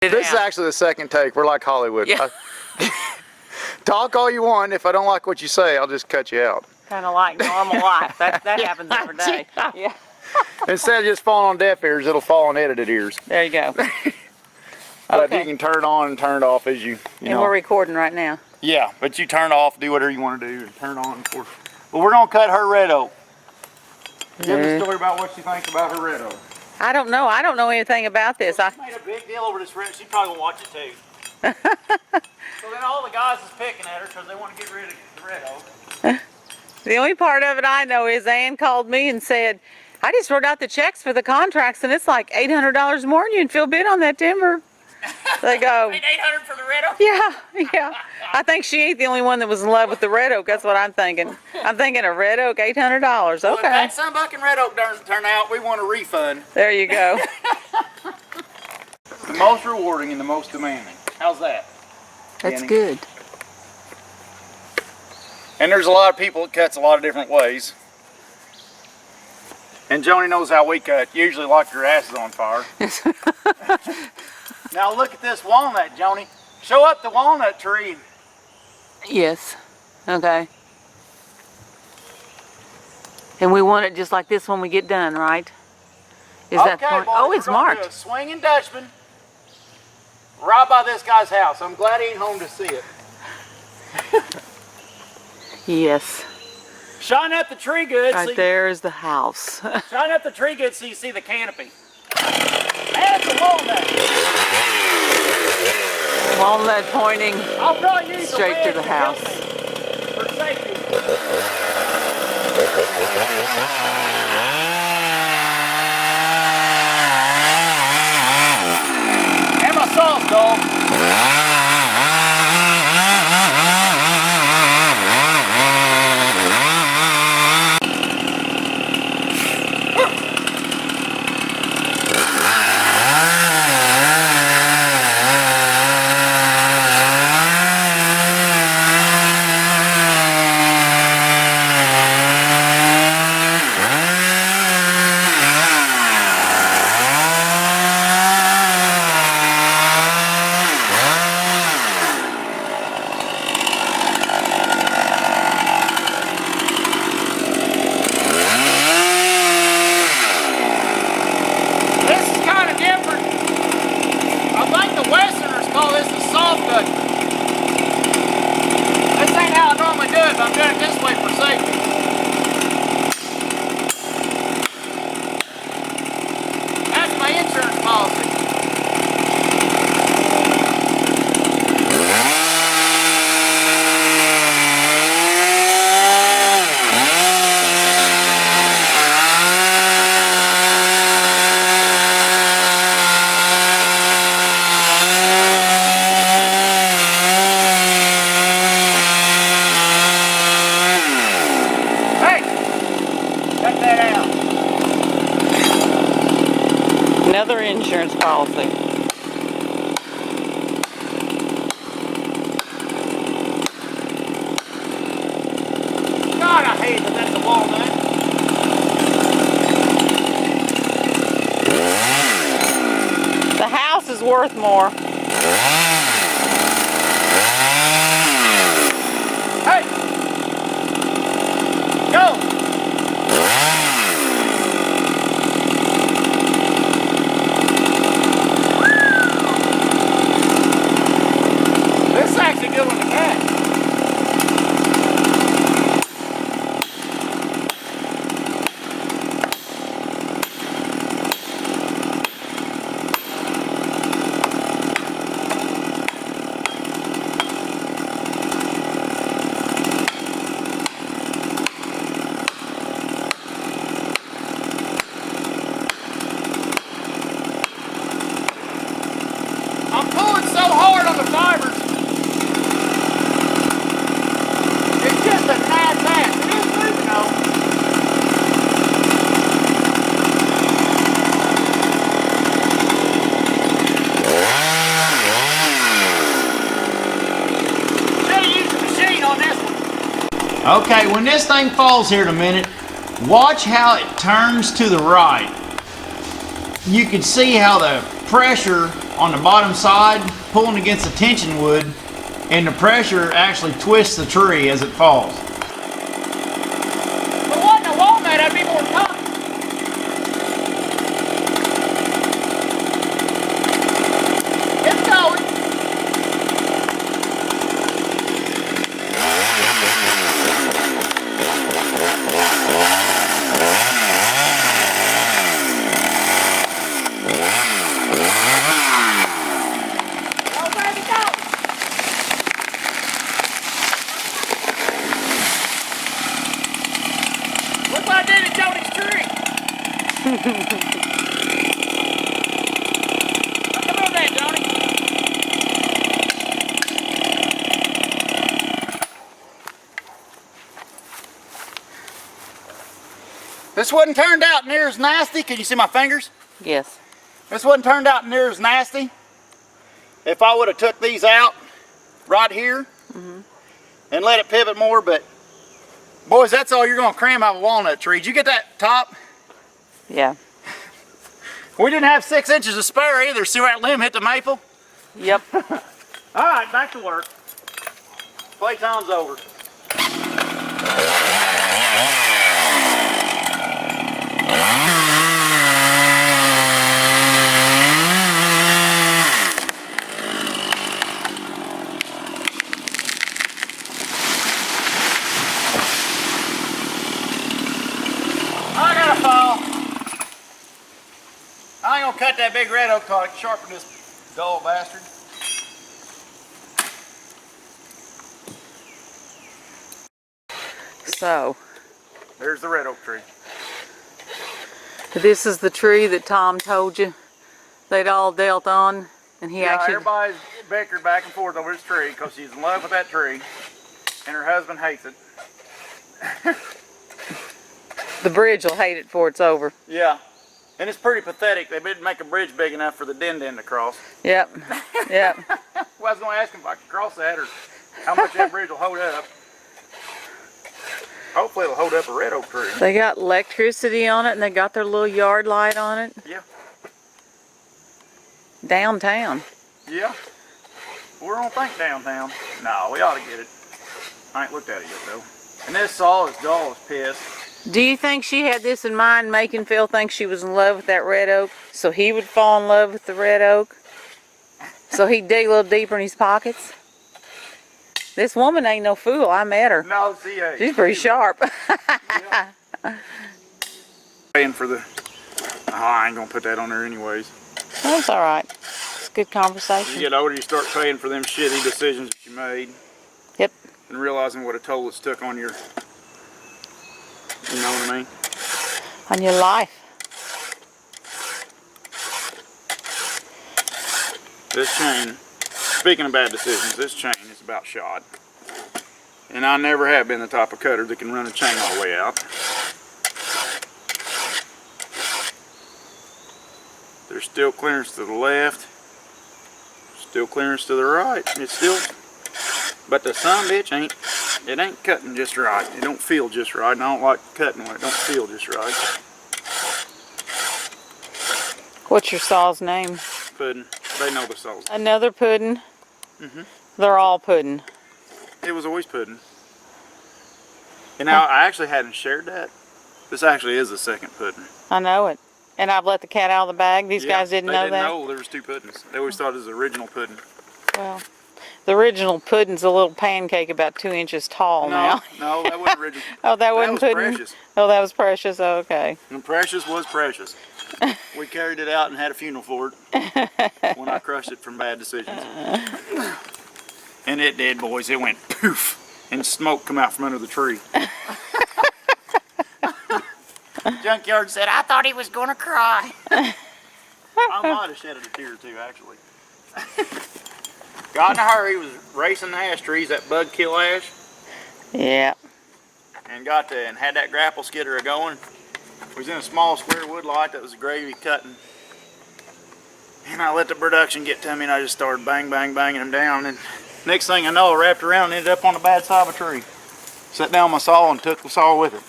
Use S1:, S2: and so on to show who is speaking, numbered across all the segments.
S1: This is actually the second take. We're like Hollywood.
S2: Yeah.
S1: Talk all you want. If I don't like what you say, I'll just cut you out.
S2: Kind of like normal life. That happens every day. Yeah.
S1: Instead of just falling on deaf ears, it'll fall on edited ears.
S2: There you go.
S1: But
S2: Okay.
S1: you can turn it on and turn it off as you
S2: And
S1: know.
S2: we're recording right now.
S1: Yeah, but you turn it off, do whatever you want to do, and turn it on. Of course. But we're gonna cut her red oak. Give a story about what she thinks about her red oak.
S2: I don't know. I don't know anything about this.
S1: She made a big deal over this red. She probably gonna watch it too. So then all the guys is picking at her because they want to get rid of the red oak.
S2: The only part of it I know is Ann called me and said, I just wrote out the checks for the contracts and it's like $800 more and you can feel bid on that timber. They go,
S1: $800 for the red oak?
S2: yeah. I think she ain't the only one that was in love with the red oak. That's what I'm thinking. I'm thinking a red oak, $800.
S1: Well, if
S2: Okay.
S1: that sunbuck red oak doesn't turn out, we want a refund.
S2: There you go.
S1: The most rewarding and the most demanding. How's that?
S2: That's
S1: Jenny?
S2: good.
S1: And there's a lot of people that cuts a lot of different ways. And Joni knows how we cut. Usually like your ass is on fire. Now look at this walnut, Joni. Show up the walnut tree.
S2: Yes. Okay. And we want it just like this when we get done, right? Is that point?
S1: boys,
S2: Oh, it's
S1: we're gonna
S2: marked.
S1: do a swinging Dutchman right by this guy's house. I'm glad he ain't home to see it.
S2: Yes.
S1: Shine up the tree good.
S2: Right there is the house.
S1: Shine up the tree good so you see the canopy. And it's a walnut.
S2: Walnut pointing
S1: I'll probably use
S2: straight to the house.
S1: For safety. And my sauce, dog. This is kind of different. I think the Westerners call this the soft cut. This ain't how I normally do it, but I'm doing it this way for safety. That's my insurance policy. Hey! Cut that out.
S2: Another insurance policy.
S1: God, I hate that that's a walnut.
S2: The house is worth more.
S1: Hey! Go! This is actually a good one to catch. I'm pulling so hard on the fibers. It's just a tad fast. It is moving though. Should have used the machine on this one. Okay, when this thing falls here in a minute, watch how it turns to the right. You can see how the pressure on the bottom side, pulling against the tension wood, and the pressure actually twists the tree as it falls. If it wasn't a walnut, I'd be more tough. It's going. Look what I did at Joanny's tree. Come on that, Johnny. This wasn't turned out near as nasty. Can you see my fingers?
S2: Yes.
S1: This wasn't turned out near as nasty. If I would have took these out right here and let it pivot more, but boys, that's all you're gonna cram out of a walnut tree. Did you get that top?
S2: Yeah.
S1: We didn't have 6 inches of spare either. See where that limb hit the maple?
S2: Yep.
S1: All right, back to work. Playtime's over. I got a fall. I ain't gonna cut that big red oak till I sharpen this dull bastard.
S2: So,
S1: There's the red oak tree.
S2: this is the tree that Tom told you they'd all dealt on, and he
S1: Yeah,
S2: actually.
S1: everybody's bickered back and forth over this tree because she's in love with that tree, and her husband hates it.
S2: The bridge will hate it before it's over.
S1: Yeah, and it's pretty pathetic. They didn't make a bridge big enough for the din-din to cross.
S2: Yep. Yep.
S1: Well, I was going to ask him if I could cross that or how much that bridge will hold up. Hopefully it'll hold up a red oak tree.
S2: They got electricity on it, and they got their little yard light on it.
S1: Yeah.
S2: Downtown.
S1: Yeah. We're gonna think downtown. No, we ought to get it. I ain't looked at it yet though. And this saw is dull as piss.
S2: Do you think she had this in mind, making Phil think she was in love with that red oak, so he would fall in love with the red oak? So he'd dig a little deeper in his pockets? This woman ain't no fool. I met her.
S1: No,
S2: She's pretty sharp.
S1: Yeah. Paying for the. Oh, I ain't gonna put that on there anyways.
S2: That's all right. It's a good
S1: As you
S2: conversation.
S1: get older, you start paying for them shitty decisions that you made.
S2: Yep.
S1: And realizing what a toll it's took on your. You know what I mean?
S2: On your life.
S1: This chain, speaking of bad decisions, this chain is about shot. And I never have been the type of cutter that can run a chain all the way out. There's still clearance to the left, still clearance to the right. It's still, but the son bitch ain't cutting just right. It don't feel just right, and I don't like cutting when it don't feel just right.
S2: What's your saw's name?
S1: Pudding. They know the sauce.
S2: Another pudding.
S1: Mhm.
S2: They're all pudding.
S1: It was always pudding. And now I actually hadn't shared that. This actually is the second pudding.
S2: I know it. And I've let the cat out of the bag. These guys didn't know that.
S1: They didn't know there was 2 puddings. They always thought it was the original pudding.
S2: Well, the original pudding's a little pancake about 2 inches tall now.
S1: No, that wasn't original.
S2: Oh, that wasn't
S1: was
S2: pudding?
S1: Precious.
S2: Oh, that was precious. Oh, okay.
S1: And Precious was precious. We carried it out and had a funeral for it when I crushed it from bad decisions. And it did, boys. It went poof, and smoke come out from under the tree. Junkyard said, I thought he was going to cry. I might have shed a tear or two, actually. Got in a hurry, was racing the ash trees, that bug kill ash,
S2: Yeah.
S1: and and had that grapple skidder going. Was in a small square wood lot that was gravy cutting. And I let the production get to me, and I just started banging them down. And next thing I know, I wrapped around and ended up on the bad side of a tree. Set down my saw and took the saw with it.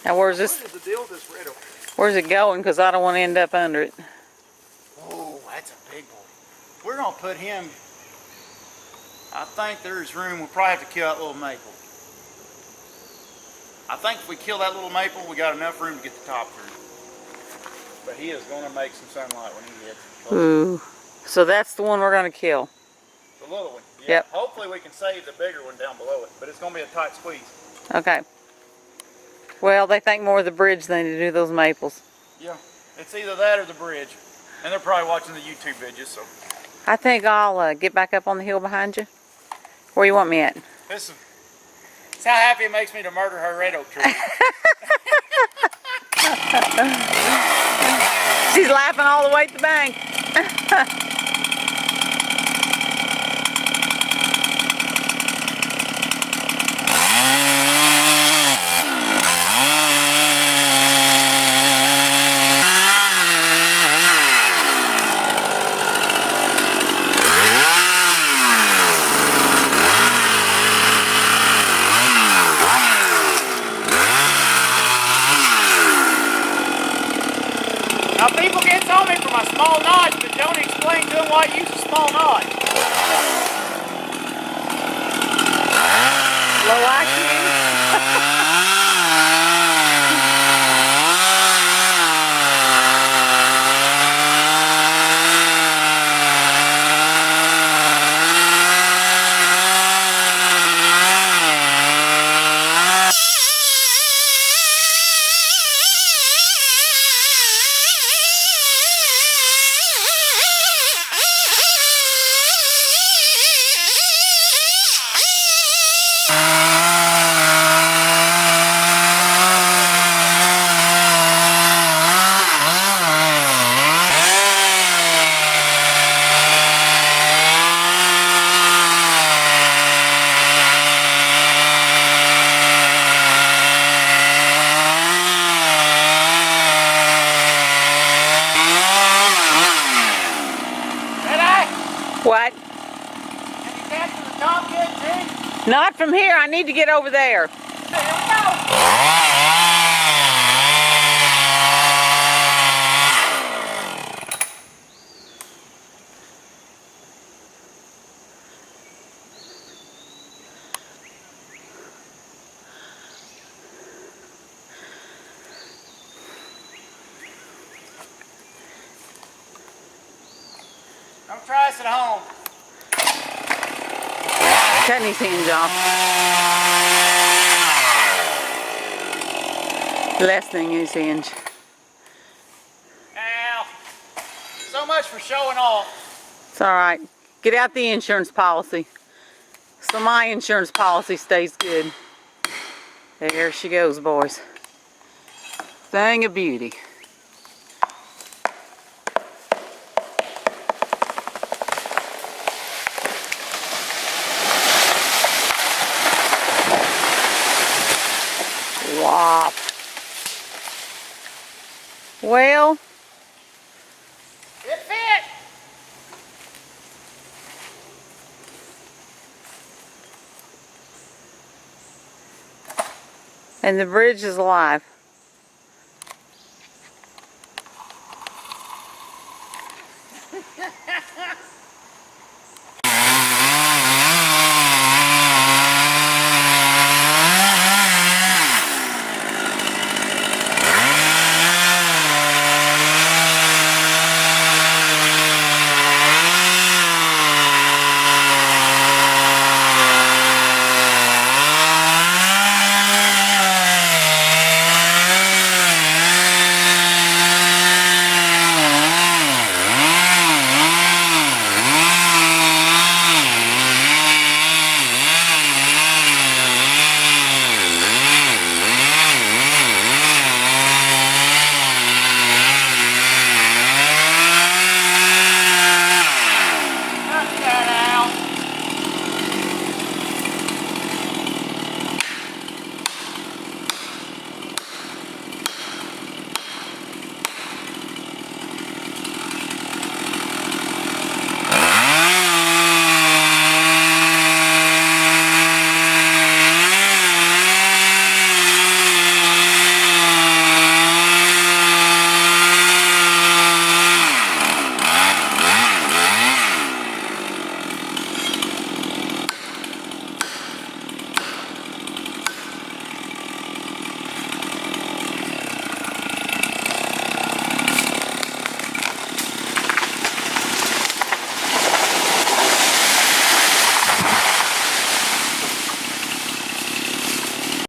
S2: Now where's this?
S1: What is the deal with this red oak?
S2: Where's it going? Because I don't want to end up under it.
S1: Oh, that's a big boy. We're going to put him, I think there's room. We'll probably have to kill that little maple. I think if we kill that little maple, we got enough room to get the top through. But he is going to make some sunlight when he gets close.
S2: Ooh. So that's the one we're going to kill.
S1: The little one. Yeah.
S2: Yep.
S1: Hopefully we can save the bigger one down below it, but it's going to be a tight squeeze.
S2: Okay. Well, they think more of the bridge than they do those maples.
S1: Yeah. It's either that or the bridge. And they're probably watching the YouTube videos, so.
S2: I think I'll get back up on the hill behind you. Where you want me at?
S1: Listen. It's how happy it makes me to murder her red oak tree.
S2: She's laughing all the way to the bank.
S1: Now people get on me for my small knife, but don't explain to them why I use a small knife.
S2: Low IQ. What?
S1: Can you capture the top yet, too?
S2: Not from here. I need to get over there.
S1: Here we go. Don't try this at home.
S2: Cutting his hinge off. Lessening his hinge.
S1: Ow. So much for showing off.
S2: It's all right. Get out the insurance policy. So my insurance policy stays good. There she goes, boys. Thing of beauty. Wop. Well,
S1: It fit.
S2: and the bridge is alive.